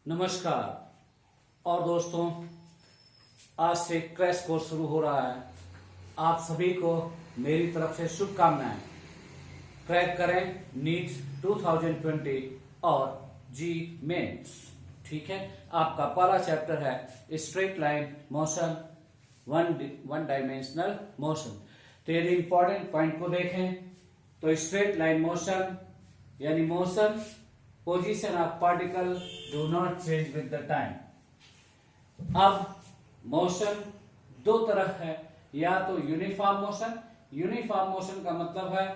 नमस्कार और दोस्तों, आज से क्रैश कोर्स शुरू हो रहा है। आप सभी को मेरी तरफ से शुभकामनाएं। क्रैक करें नीट 2020 और जी मेंस। ठीक है, आपका पहला चैप्टर है straight line motion, one dimensional motion. तो यदि इंपॉर्टेंट पॉइंट को देखें तो स्ट्रेट लाइन मोशन यानी motion position of particle do not change with the time. अब मोशन दो तरह है, या तो यूनिफॉर्म मोशन। यूनिफॉर्म मोशन का मतलब है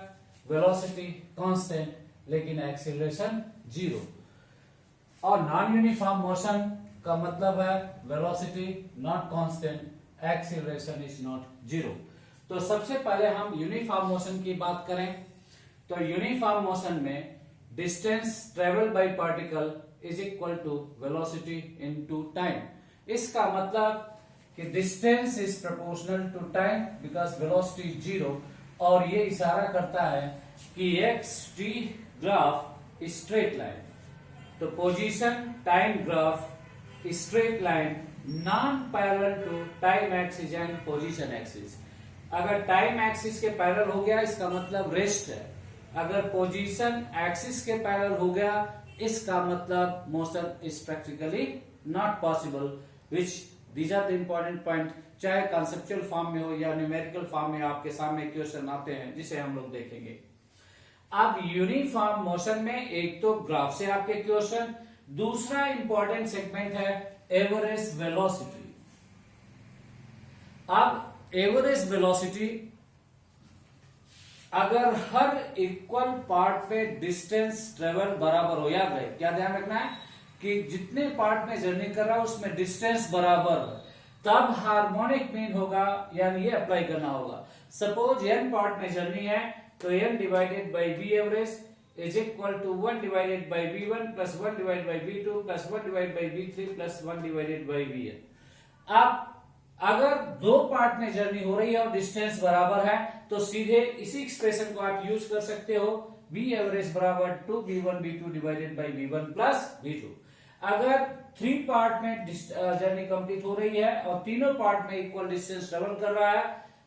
वेलोसिटी कांस्टेंट लेकिन एक्सीलरेशन जीरो, और नॉन यूनिफॉर्म मोशन का मतलब है velocity not constant, acceleration is not zero. तो सबसे पहले हम यूनिफॉर्म मोशन की बात करें तो यूनिफॉर्म मोशन में distance travel by particle is equal to velocity into time. इसका मतलब कि distance is proportional to time because velocity zero, और ये इशारा करता है कि x t graph straight line. तो position time graph straight line non parallel to time axis and position axis. अगर टाइम एक्सिस के पैरेलल हो गया इसका मतलब रेस्ट है, अगर पोजीशन एक्सिस के पैरेलल हो गया इसका मतलब motion is practically not possible, which these are the important point. चाहे कॉन्सेप्चुअल फॉर्म में हो या न्यूमेरिकल फॉर्म में आपके सामने क्वेश्चन आते हैं जिसे हम लोग देखेंगे। अब यूनिफॉर्म मोशन में एक तो ग्राफ से आपके क्वेश्चन, दूसरा इंपॉर्टेंट सेगमेंट है एवरेज वेलोसिटी। अब एवरेज वेलोसिटी अगर हर इक्वल पार्ट पे डिस्टेंस ट्रेवल बराबर हो, याद रहे क्या ध्यान रखना है कि जितने पार्ट में जर्नी कर रहा है उसमें डिस्टेंस बराबर, तब हार्मोनिक मीन होगा, यानी ये अप्लाई करना होगा। सपोज n पार्ट में जर्नी है तो n divided by v average is equal to 1 divided by v1 plus 1 divided by v2 plus 1 divided by v3 plus 1 divided by vn। अब अगर दो पार्ट में जर्नी हो रही है और डिस्टेंस बराबर है तो सीधे इसी एक्सप्रेशन को आप यूज कर सकते हो, v एवरेज बराबर 2v1 v2 divided by v1 plus v2। अगर 3 पार्ट में जर्नी कंप्लीट हो रही है और तीनों पार्ट में इक्वल डिस्टेंस ट्रेवल कर रहा है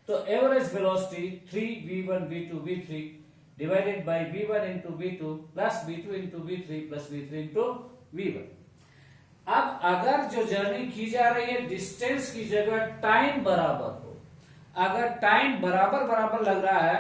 तो average velocity 3v1 v2 v3 divided by v1 into v2 plus v2 into v3 plus v3 into v1। अब अगर जो जर्नी की जा रही है डिस्टेंस की जगह टाइम बराबर हो, अगर टाइम बराबर बराबर लग रहा है,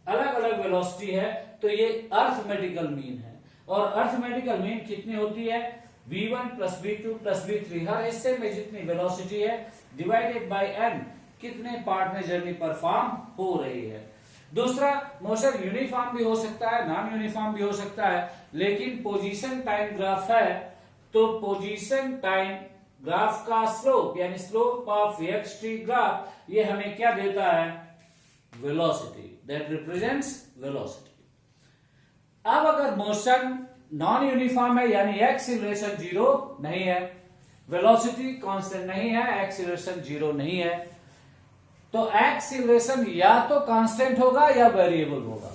अलग अलग वेलोसिटी है, तो ये अर्थमेटिकल मीन है। और अर्थमेटिकल मीन कितनी होती है v1 plus v2 plus v3, हर हिस्से में जितनी वेलोसिटी है डिवाइडेड बाय n, कितने पार्ट में जर्नी परफॉर्म हो रही है। दूसरा, मोशन यूनिफॉर्म भी हो सकता है, नॉन यूनिफॉर्म भी हो सकता है, लेकिन पोजीशन टाइम ग्राफ है तो पोजीशन टाइम ग्राफ का स्लोप यानी स्लोप ऑफ एक्सटी ग्राफ ये हमें क्या देता है, वेलोसिटी, दैट रिप्रेजेंट्स वेलोसिटी। अब अगर मोशन नॉन यूनिफॉर्म है यानी एक्सीलरेशन जीरो नहीं है, वेलोसिटी कांस्टेंट नहीं है, एक्सीलरेशन जीरो नहीं है, तो एक्सीलरेशन या तो कांस्टेंट होगा या वेरिएबल होगा।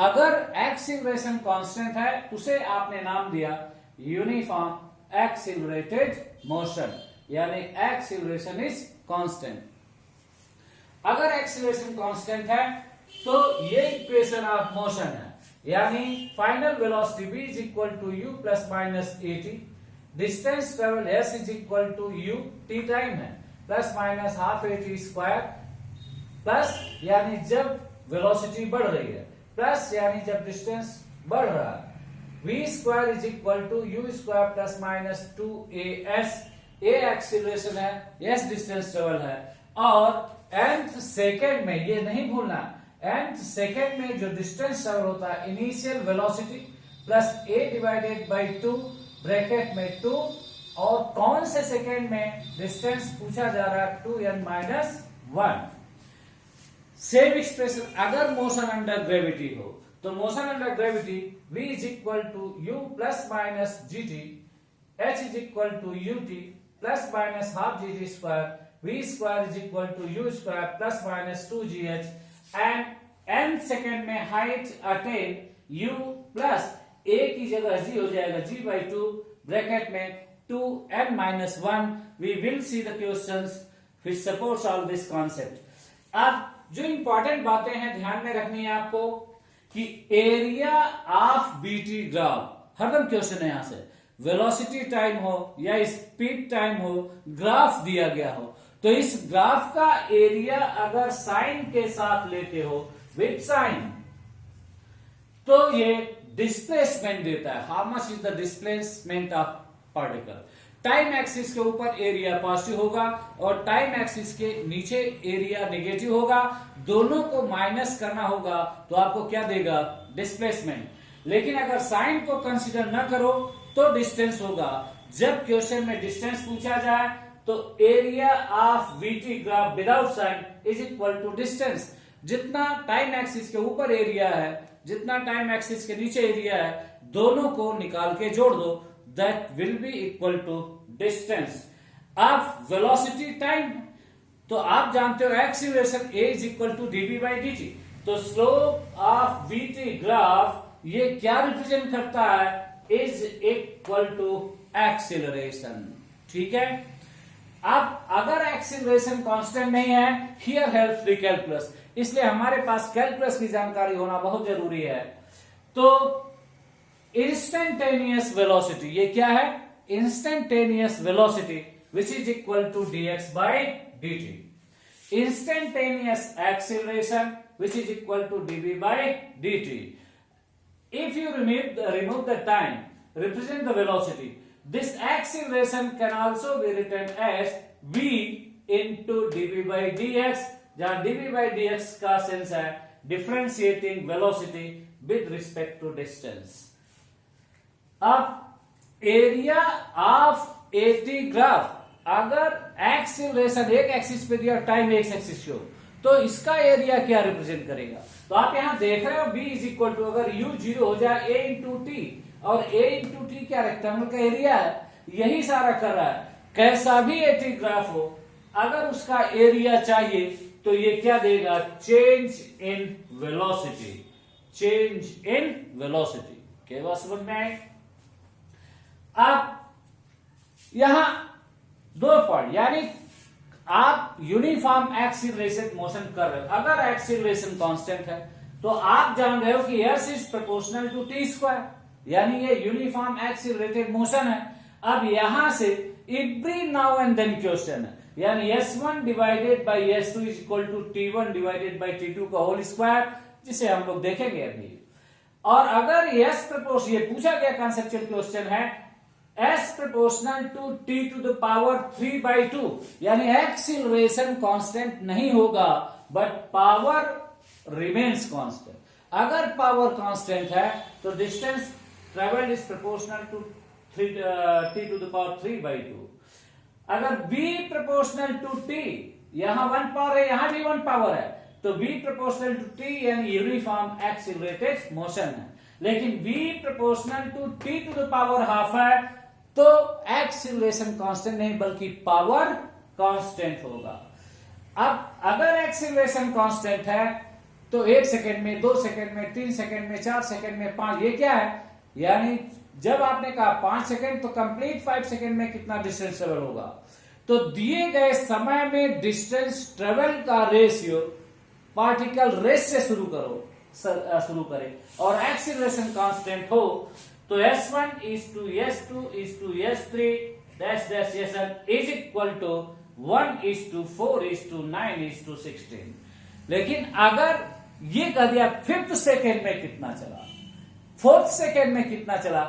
अगर एक्सीलरेशन कांस्टेंट है उसे आपने नाम दिया यूनिफॉर्म एक्सिलरेटेड मोशन, यानी एक्सिलरेशन इज कांस्टेंट। अगर एक्सिलरेशन कांस्टेंट है तो ये इक्वेशन ऑफ मोशन है, यानी final velocity v is equal to u plus minus at, distance travel s is equal to u, t time है, plus minus half at square, plus यानी जब velocity बढ़ रही है, प्लस यानी जब डिस्टेंस बढ़ रहा है, v square is equal to u square plus minus 2as, a acceleration है, s डिस्टेंस ट्रेवल है, और nth सेकेंड में, ये नहीं भूलना, nth सेकेंड में जो डिस्टेंस ट्रेवल होता है initial velocity plus a divided by 2 bracket में 2, और कौन से सेकेंड में डिस्टेंस पूछा जा रहा है 2n माइनस 1। सेम एक्सप्रेशन अगर मोशन अंडर ग्रेविटी हो तो motion under gravity v is equal to u plus minus gt, h is equal to ut plus minus half gt square, v square is equal to u square plus minus 2gh, and n second में height attain u plus a की जगह g हो जाएगा g by 2 bracket में to n minus 1 we will see the questions which supports all this concept. अब जो important बातें हैं ध्यान में रखनी है आपको कि एरिया ऑफ बीटी ग्राफ हरदम क्वेश्चन है यहां से, वेलोसिटी टाइम हो या स्पीड टाइम हो, ग्राफ दिया गया हो तो इस ग्राफ का एरिया अगर साइन के साथ लेते हो विथ साइन तो ये डिस्प्लेसमेंट देता है, how much is the displacement of particle. Time axis के ऊपर एरिया पॉजिटिव होगा और टाइम एक्सिस के नीचे एरिया नेगेटिव होगा, दोनों को माइनस करना होगा तो आपको क्या देगा, डिस्प्लेसमेंट। लेकिन अगर साइन को कंसीडर न करो तो डिस्टेंस होगा। जब क्वेश्चन में डिस्टेंस पूछा जाए तो area of VT graph without sign is equal to distance. जितना टाइम एक्सिस के ऊपर एरिया है, जितना टाइम एक्सिस के नीचे एरिया है, दोनों को निकाल के जोड़ दो, that will be equal to distance. अब वेलोसिटी टाइम तो आप जानते हो acceleration a is equal to dv by dt। तो स्लोप ऑफ बीटी ग्राफ ये क्या रिप्रेजेंट करता है, इज इक्वल टू एक्सीलरेशन। ठीक है, अब अगर एक्सीलरेशन कांस्टेंट नहीं है, हियर हेल्प्स द कैलकुलस, इसलिए हमारे पास कैलकुलस की जानकारी होना बहुत जरूरी है। तो इंस्टेंटेनियस वेलोसिटी ये क्या है, instantaneous velocity which is equal to dx by dt। Instantaneous acceleration which is equal to dv by dt। If you remove the time, represent the velocity, this acceleration can also be written as v into dv by dx, जहां dv by dx का sense है differentiating velocity with respect to distance। अब area of eighty graph अगर acceleration एक axis पे दिया, time एक axis पे हो, तो इसका एरिया क्या रिप्रेजेंट करेगा। तो आप यहां देख रहे हो b इज इक्वल टू, अगर u 0 हो जाए a इंटू टी, और a इंटू टी क्या रेक्टेंगल का एरिया है, यही सारा कर रहा है। कैसा भी एटी ग्राफ हो, अगर उसका एरिया चाहिए तो ये क्या देगा, change in velocity, change in velocity. क्या बात समझ में आए। आप यहां दो पॉइंट, यानी आप यूनिफॉर्म एक्सीलरेशन मोशन कर रहे हो, अगर एक्सीलरेशन कांस्टेंट है तो आप जान रहे हो कि s is proportional to t square, यानी ये यूनिफॉर्म एक्सीलरेटेड मोशन है। अब यहां से every now and then question है, यानी s1 divided by s2 is equal to t1 divided by t2 का होल स्क्वायर, जिसे हम लोग देखेंगे अभी। और अगर s प्रपोर्शन, ये पूछा गया कंसेप्चुअल क्वेश्चन है, s proportional to t to the power 3 by 2, यानी एक्सीलरेशन कांस्टेंट नहीं होगा बट पावर रिमेन्स कांस्टेंट। अगर पावर कांस्टेंट है तो distance travelled is proportional to t to the power 3 by 2। अगर b प्रोपोर्शनल टू t, यहां 1 पावर है, यहां भी 1 पावर है, तो b प्रोपोर्शनल टू t यानी यूनिफॉर्म एक्सीलरेटेड मोशन है। लेकिन b proportional to t to the power half है तो एक्सीलरेशन कांस्टेंट नहीं बल्कि पावर कांस्टेंट होगा। अब अगर एक्सीलरेशन कांस्टेंट है तो 1 सेकंड में, 2 सेकंड में, 3 सेकंड में, 4 सेकंड में, 5, ये क्या है, यानी जब आपने कहा 5 सेकंड तो कंप्लीट 5 सेकंड में कितना डिस्टेंस ट्रेवल होगा। तो दिए गए समय में डिस्टेंस ट्रेवल का रेशियो पार्टिकल रेस से शुरू करें और एक्सीलरेशन कांस्टेंट हो तो s1 is to s2 is to s3 dash dash sn is equal to 1 is to 4 is to 9 is to 16। लेकिन अगर ये कह दिया 5th सेकेंड में कितना चला, 4th सेकेंड में कितना चला,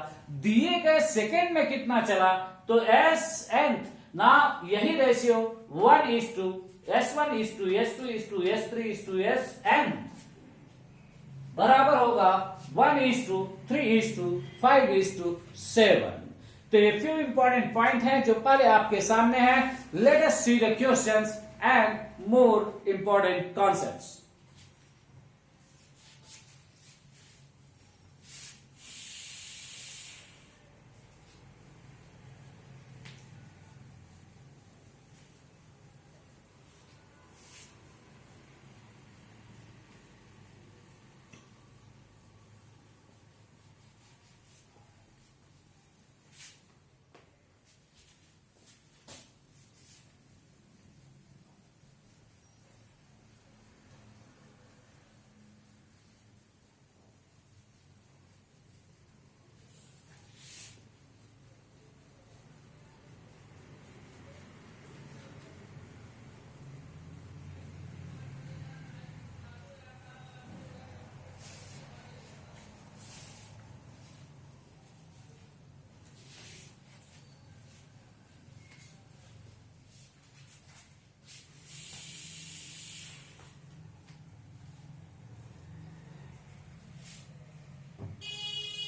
दिए गए सेकेंड में कितना चला, तो sn ना यही ratio 1 is to s1 is to s2 is to s3 is to sn बराबर होगा 1:3:5:7। तो ये फ्यू इंपॉर्टेंट पॉइंट हैं जो पहले आपके सामने हैं। Let us see the questions and more important concepts.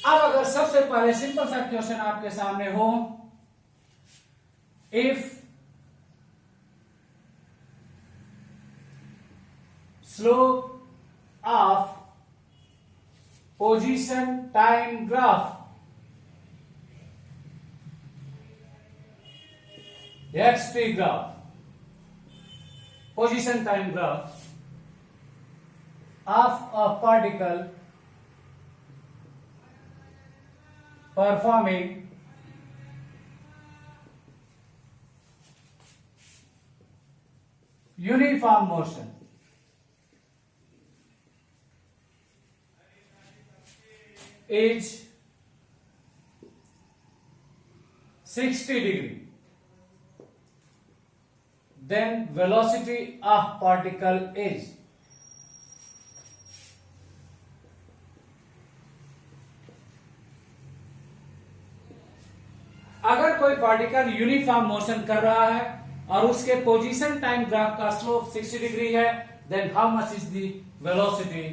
अब अगर सबसे पहले सिंपल सा क्वेश्चन आपके सामने हो, if slope of position time graph xt graph, position time graph of a particle performing uniform motion is 60 degree, then velocity of particle is अगर कोई पार्टिकल यूनिफॉर्म मोशन कर रहा है और उसके पोजीशन टाइम ग्राफ का स्लोप 60 डिग्री है, then how much is the velocity?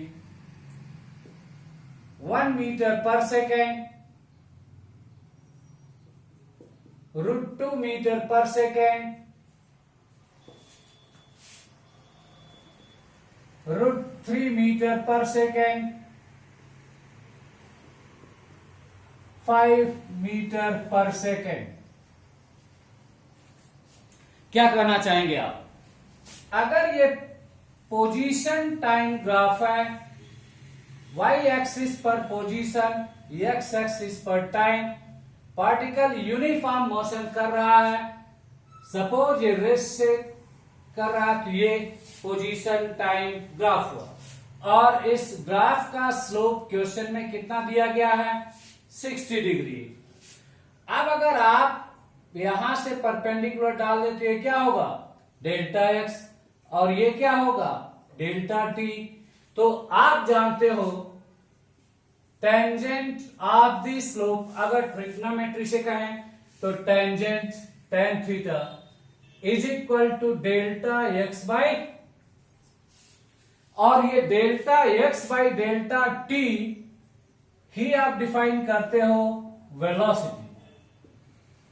1 metre per second √2 metre per second √3 metre per second 5 metre per second. क्या कहना चाहेंगे आप? अगर ये पोजीशन टाइम ग्राफ है, y एक्सिस पर पोजीशन, x एक्सिस पर टाइम, पार्टिकल यूनिफॉर्म मोशन कर रहा है, सपोज ये रेस्ट से कर रहा है, तो ये पोजीशन टाइम ग्राफ हुआ और इस ग्राफ का स्लोप क्वेश्चन में कितना दिया गया है? 60 डिग्री। अब अगर आप यहां से परपेंडिकुलर डाल देते हैं, क्या होगा? डेल्टा एक्स, और ये क्या होगा? Delta t. तो आप जानते हो टेंजेंट ऑफ द स्लोप, अगर ट्रिग्नोमेट्री से कहें तो tangent tan theta is equal to delta x by, और ये delta x by delta t ही आप डिफाइन करते हो वेलोसिटी।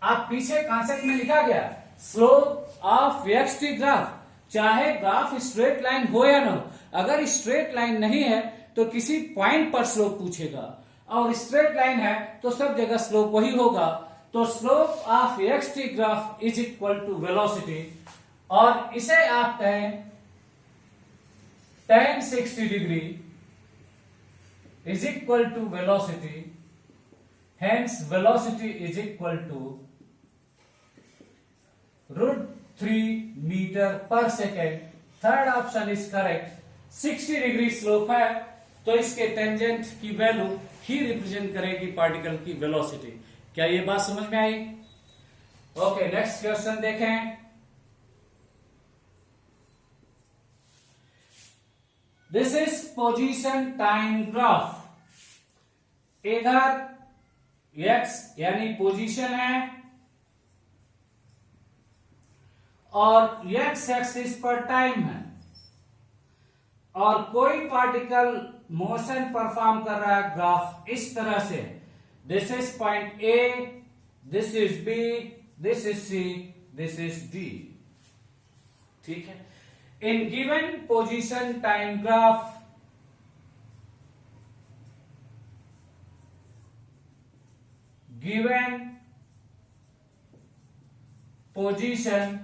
आप पीछे कॉन्सेप्ट में लिखा गया स्लोप ऑफ एक्सटी ग्राफ, चाहे ग्राफ स्ट्रेट लाइन हो या ना हो, अगर स्ट्रेट लाइन नहीं है तो किसी पॉइंट पर स्लोप पूछेगा, और स्ट्रेट लाइन है तो सब जगह स्लोप वही होगा। तो slope of XT graph is equal to velocity, और इसे आप कहें tan 60 डिग्री is equal to velocity, hence velocity is equal to √3 meter per second। Third option is correct. 60 degree slope है तो इसके टेंजेंट की वैल्यू ही रिप्रेजेंट करेगी पार्टिकल की वेलोसिटी। क्या ये बात समझ में आई? ओके, नेक्स्ट क्वेश्चन देखें। This is position time graph. इधर x यानी पोजीशन है और x एक्सिस पर टाइम है, और कोई पार्टिकल मोशन परफॉर्म कर रहा है ग्राफ इस तरह से, this is point A, this is B, this is C, this is D। ठीक है। In given position time graph, given position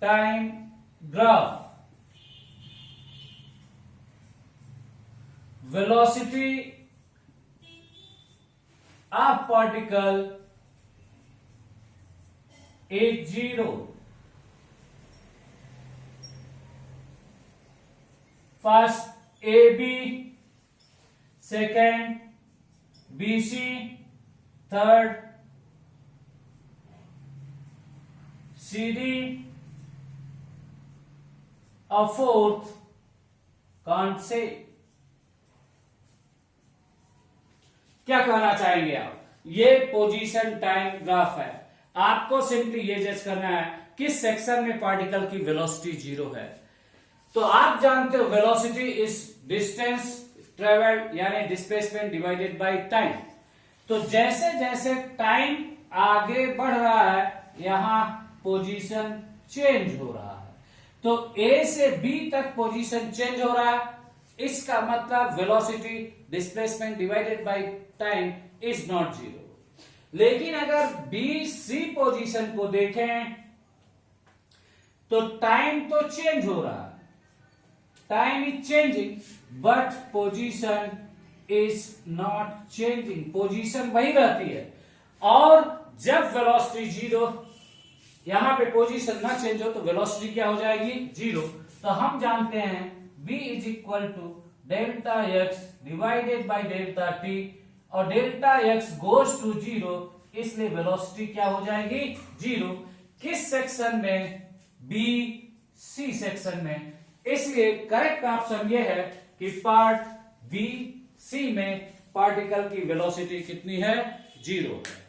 time graph, velocity of particle is 0। First AB, second BC, third CD और fourth can't say. क्या कहना चाहेंगे आप? ये position time graph है, आपको सिंपली ये जज करना है किस सेक्शन में पार्टिकल की वेलोसिटी 0 है। तो आप जानते हो वेलोसिटी इज डिस्टेंस ट्रेवल्ड यानी डिस्प्लेसमेंट डिवाइडेड बाय टाइम। तो जैसे जैसे टाइम आगे बढ़ रहा है यहां पोजीशन चेंज हो रहा है। तो ए से बी तक पोजीशन चेंज हो रहा है, इसका मतलब velocity displacement divided by time is not zero. लेकिन अगर बी सी पोजीशन को देखें तो टाइम तो चेंज हो रहा है, time is changing but position is not changing, position वही रहती है। और जब वेलोसिटी जीरो, यहां पे पोजीशन ना चेंज हो तो वेलोसिटी क्या हो जाएगी, जीरो। तो हम जानते हैं v is equal to delta x divided by delta t, और delta x goes to zero, इसलिए वेलोसिटी क्या हो जाएगी, जीरो। किस सेक्शन में, बी सी सेक्शन में। इसलिए करेक्ट ऑप्शन यह है कि पार्ट बी सी में पार्टिकल की वेलोसिटी कितनी है, जीरो है।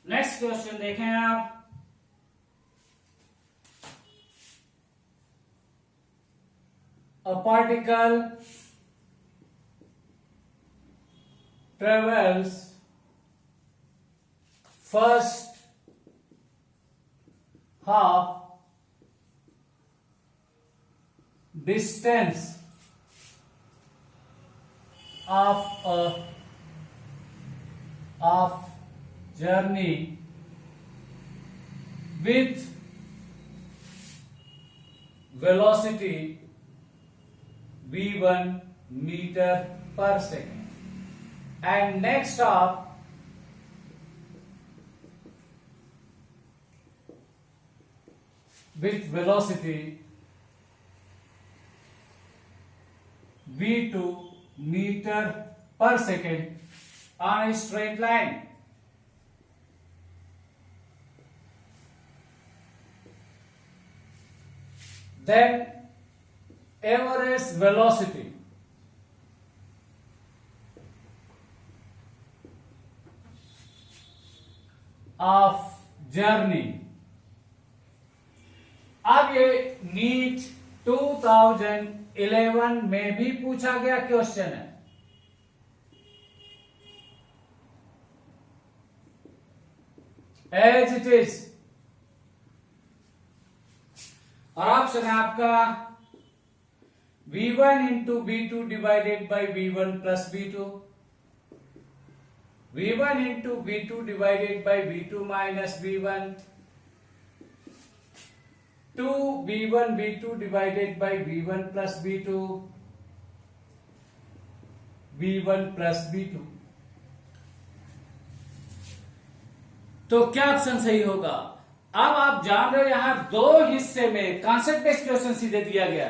नेक्स्ट क्वेश्चन देखें आप, a particle travels first half distance of journey with velocity v1 meter per second, and next stop with velocity v2 meter per second on a straight line. Then average velocity of journey। अब ये NEET 2011 में भी पूछा गया question है। As it is, और option है आपका v1 into v2 divided by v1 plus v2, v1 into v2 divided by v2 minus v1, 2v1 v2 divided by v1 plus v2, v1 plus v2। तो क्या option सही होगा? अब आप जान रहे हो यहां दो हिस्से में कॉन्सेप्ट बेस्ड क्वेश्चन सीधे दिया गया।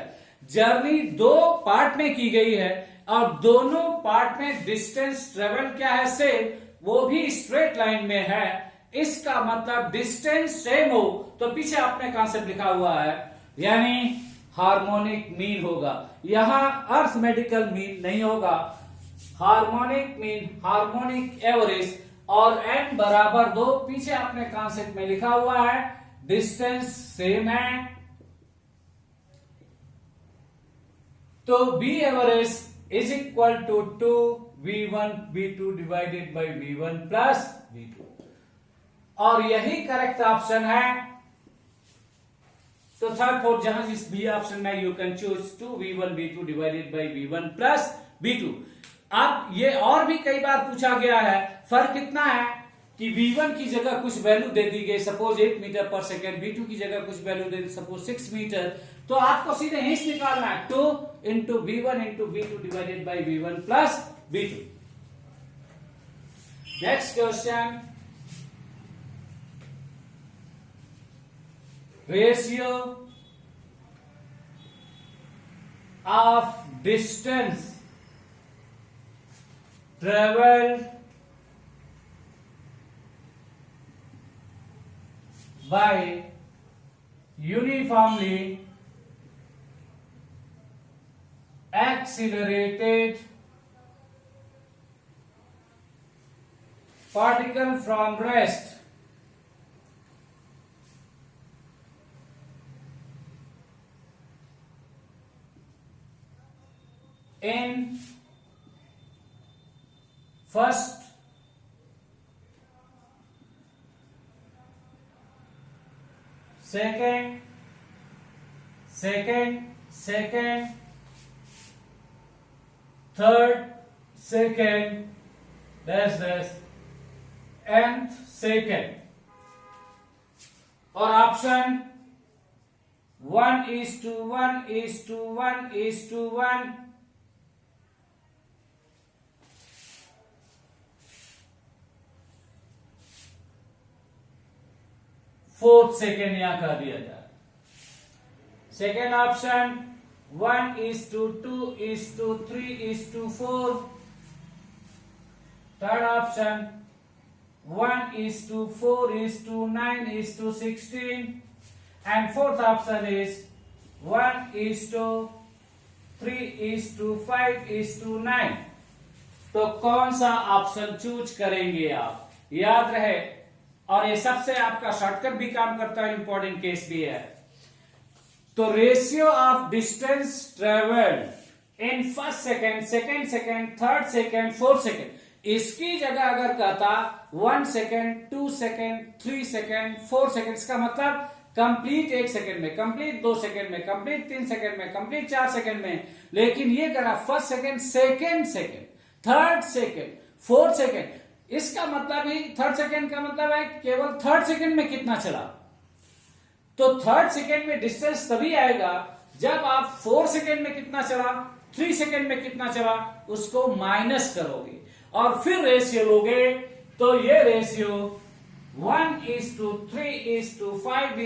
जर्नी दो पार्ट में की गई है और दोनों पार्ट में डिस्टेंस ट्रेवल क्या है, सेम, वो भी स्ट्रेट लाइन में है। इसका मतलब डिस्टेंस सेम हो तो पीछे आपने कॉन्सेप्ट लिखा हुआ है, यानी हार्मोनिक मीन होगा। यहां अर्थमेटिकल मीन नहीं होगा, हार्मोनिक मीन, हार्मोनिक एवरेज, और n बराबर 2 पीछे आपने कॉन्सेप्ट में लिखा हुआ है, डिस्टेंस सेम है। तो b average is equal to 2v1 v2 divided by v1 plus v2, और यही करेक्ट ऑप्शन है। तो थर्ड फोर्थ जहां जिस भी ऑप्शन में you can choose 2v1 v2 divided by v1 plus v2। अब ये और भी कई बार पूछा गया है, फर्क इतना है कि v1 की जगह कुछ वैल्यू दे दी गई, suppose 8 metre per second, v2 की जगह कुछ वैल्यू दे दी, सपोज 6 मीटर। तो आपको सीधे हिंस निकालना है, 2 into v1 into v2 divided by v1 plus v2। Next question, ratio of distance traveled by uniformly accelerated particle from rest in first, second, third, second, nth second. और option 1:1:1:1 4th second यहां कर दिया जाए। Second option 1:2:3:4। Third option 1:4:9:16 and fourth option is 1:3:5:9। तो कौन सा option choose करेंगे आप? याद रहे, और ये सबसे आपका शॉर्टकट भी काम करता है, इंपॉर्टेंट केस भी है। तो ratio of distance travelled in first second, second second, third second, fourth second, इसकी जगह अगर कहता 1 सेकेंड, 2 सेकेंड, 3 सेकेंड, 4 सेकेंड, इसका मतलब कंप्लीट 1 सेकेंड में, कंप्लीट 2 सेकेंड में, कंप्लीट 3 सेकेंड में, कंप्लीट 4 सेकेंड में। लेकिन ये करा first second, second second, third second, fourth second, इसका मतलब ही थर्ड सेकेंड का मतलब है केवल थर्ड सेकेंड में कितना चला। तो थर्ड सेकेंड में डिस्टेंस तभी आएगा जब आप 4 सेकेंड में कितना चला, 3 सेकेंड में कितना चला, उसको माइनस करोगे और फिर रेशियो लोगे। तो ये रेशियो 1:3:5